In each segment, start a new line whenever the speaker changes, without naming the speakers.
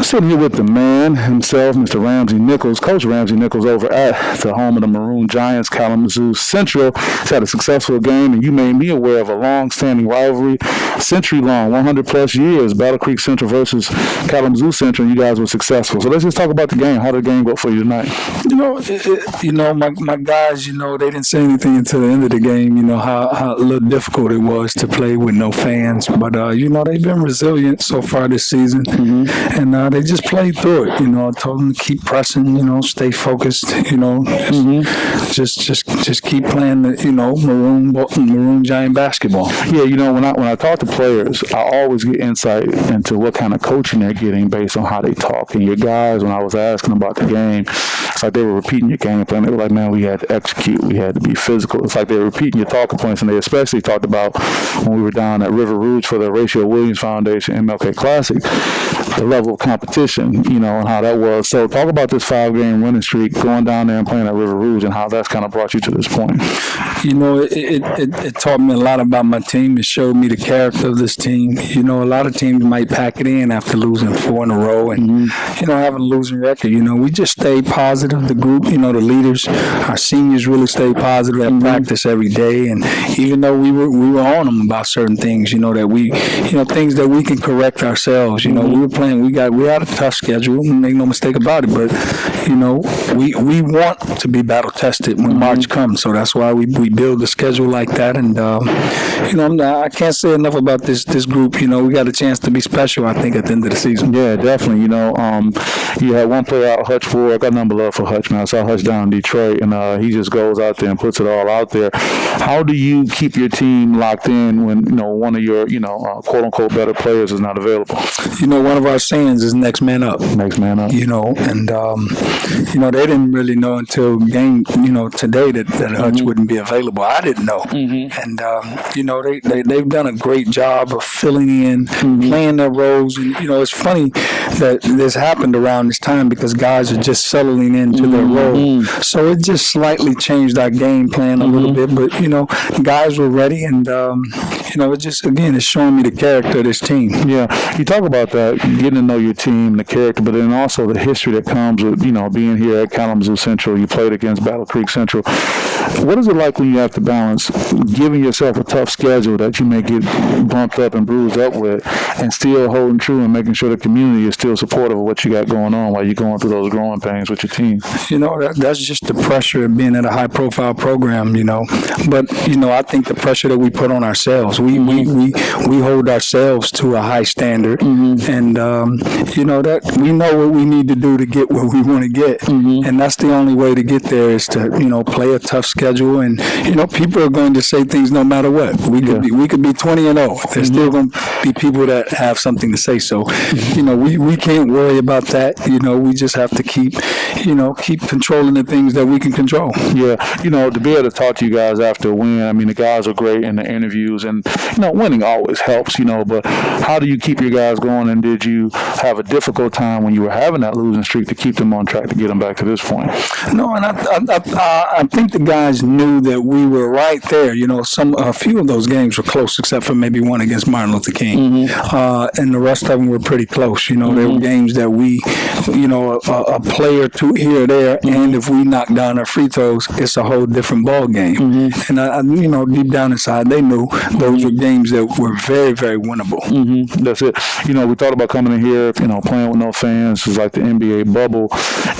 sitting here with the man himself, Mr. Ramsey Nichols, Coach Ramsey Nichols, over at the home of the Maroon Giants, Kalamazoo Central. He's had a successful game, and you made me aware of a long-standing rivalry, century-long, 100-plus years, Battle Creek Central versus Kalamazoo Central, and you guys were successful. So let's just talk about the game. How did the game go for you tonight?
My guys, they didn't say anything until the end of the game, how a little difficult it was to play with no fans. But, they've been resilient so far this season, and they just played through it. I told them to keep pressing, stay focused, just keep playing the, Maroon Giant basketball.
Yeah, when I talk to players, I always get insight into what kind of coaching they're getting based on how they talk. And your guys, when I was asking about the game, it's like they were repeating your game plan. They were like, man, we had to execute. We had to be physical. It's like they were repeating your talking points, and they especially talked about when we were down at River Rouge for the Horatio Williams Foundation MLK Classic, the level of competition, and how that was. So talk about this 5-game winning streak, going down there and playing at River Rouge, and how that's kind of brought you to this point.
It taught me a lot about my team. It showed me the character of this team. A lot of teams might pack it in after losing 4 in a row and, having a losing record. We just stayed positive. The group, the leaders, our seniors really stayed positive at practice every day. And even though we were on them about certain things, that we, things that we can correct ourselves. We were playing, we had a tough schedule, make no mistake about it. But, we want to be battle tested when March comes. So that's why we build the schedule like that. And, I can't say enough about this group. We got a chance to be special, I think, at the end of the season.
Yeah, definitely. You had one player out, Hutch Ford. I got number love for Hutch, man. I saw Hutch down in Detroit, and he just goes out there and puts it all out there. How do you keep your team locked in when, one of your, quote-unquote better players is not available?
One of our sayings is next man up.
Next man up.
And, they didn't really know until game, today that Hutch wouldn't be available. I didn't know. And, they've done a great job of filling in, playing their roles. And, it's funny that this happened around this time because guys are just settling into their role. So it just slightly changed our game plan a little bit. But, guys were ready. And, it just, again, it's showing me the character of this team.
Yeah. You talk about that, getting to know your team, the character, but then also the history that comes with, being here at Kalamazoo Central. You played against Battle Creek Central. What is it like when you have to balance giving yourself a tough schedule that you may get bumped up and bruised up with and still holding true and making sure the community is still supportive of what you got going on while you're going through those growing pains with your team?
That's just the pressure of being at a high-profile program, But, I think the pressure that we put on ourselves, we hold ourselves to a high standard. And, that we know what we need to do to get what we want to get. And that's the only way to get there is to, play a tough schedule. And, people are going to say things no matter what. We could be 20-0. There's still going to be people that have something to say. So, we can't worry about that. We just have to keep controlling the things that we can control.
Yeah. To be able to talk to you guys after a win, I mean, the guys are great in the interviews, and, winning always helps, but how do you keep your guys going, and did you have a difficult time when you were having that losing streak to keep them on track to get them back to this point?
No, and I think the guys knew that we were right there. A few of those games were close, except for maybe one against Martin Luther King. And the rest of them were pretty close. They were games that we, a play or two here or there, and if we knock down our free throws, it's a whole different ball game. And I deep down inside, they knew those were games that were very, very winnable.
That's it. We thought about coming in here, playing with no fans. It's like the NBA bubble.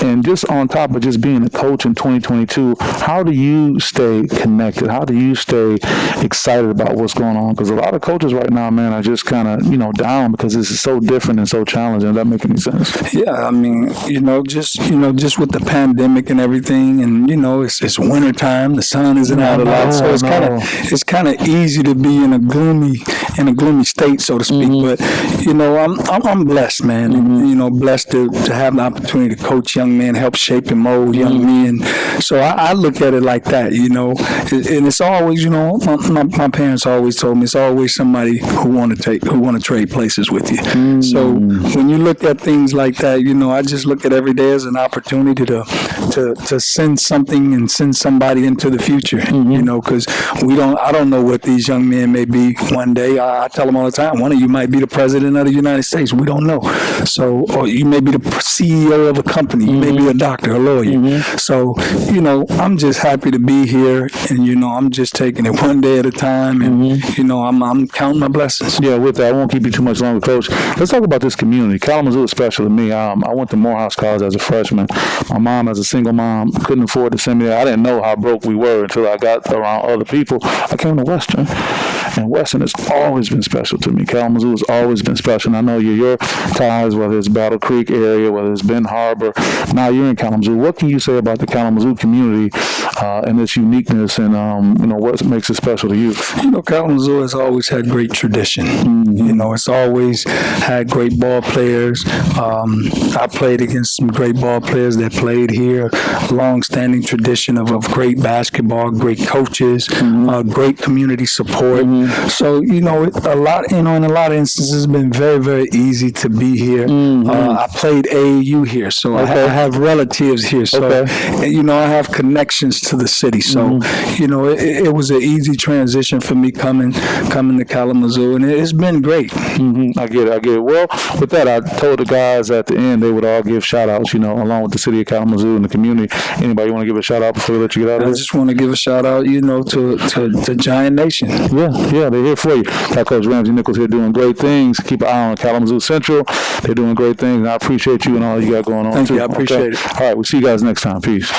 And just on top of just being a coach in 2022, how do you stay connected? How do you stay excited about what's going on? Because a lot of coaches right now, man, are just kind of, down because this is so different and so challenging. Does that make any sense?
Yeah, I mean, just with the pandemic and everything, and it's winter time, the sun isn't out a lot, so it's kind of easy to be in a gloomy state, so to speak. But I'm blessed, man. And, blessed to have the opportunity to coach young men, help shape and mold young men. So I look at it like that, and it's always, my parents always told me it's always somebody who want to trade places with you. So when you look at things like that, I just look at every day as an opportunity to send something and send somebody into the future, because I don't know what these young men may be one day. I tell them all the time, one of you might be the president of the United States. We don't know. So, or you may be the CEO of a company. You may be a doctor, a lawyer. So, you know, I'm just happy to be here, and you know, I'm just taking it one day at a time, and you know, I'm counting my blessings.
Yeah, with that, I won't keep you too much longer, Coach. Let's talk about this community. Kalamazoo is special to me. I went to Morehouse College as a freshman. My mom, as a single mom, couldn't afford to send me there. I didn't know how broke we were until I got around other people. I came to Western, and Western has always been special to me. Kalamazoo has always been special. And I know your ties, whether it's Battle Creek area, whether it's Ben Harbor, now you're in Kalamazoo. What can you say about the Kalamazoo community and its uniqueness, and you know, what makes it special to you?
You know, Kalamazoo has always had great tradition. You know, it's always had great ball players. I played against some great ball players that played here. Long-standing tradition of great basketball, great coaches, great community support. So, you know, in a lot of instances, it's been very, very easy to be here. I played AAU here, so I have relatives here. So, you know, I have connections to the city. So, you know, it was an easy transition for me coming to Kalamazoo, and it's been great.
I get it. Well, with that, I told the guys at the end they would all give shout-outs, you know, along with the city of Kalamazoo and the community. Anybody want to give a shout-out before we let you get out of here?
I just want to give a shout-out, you know, to Giant Nation.
Yeah, they're here for you. Got Coach Ramsey Nichols here doing great things. Keep an eye on Kalamazoo Central. They're doing great things, and I appreciate you and all you got going on.
Thank you. I appreciate it.
All right, we'll see you guys next time. Peace.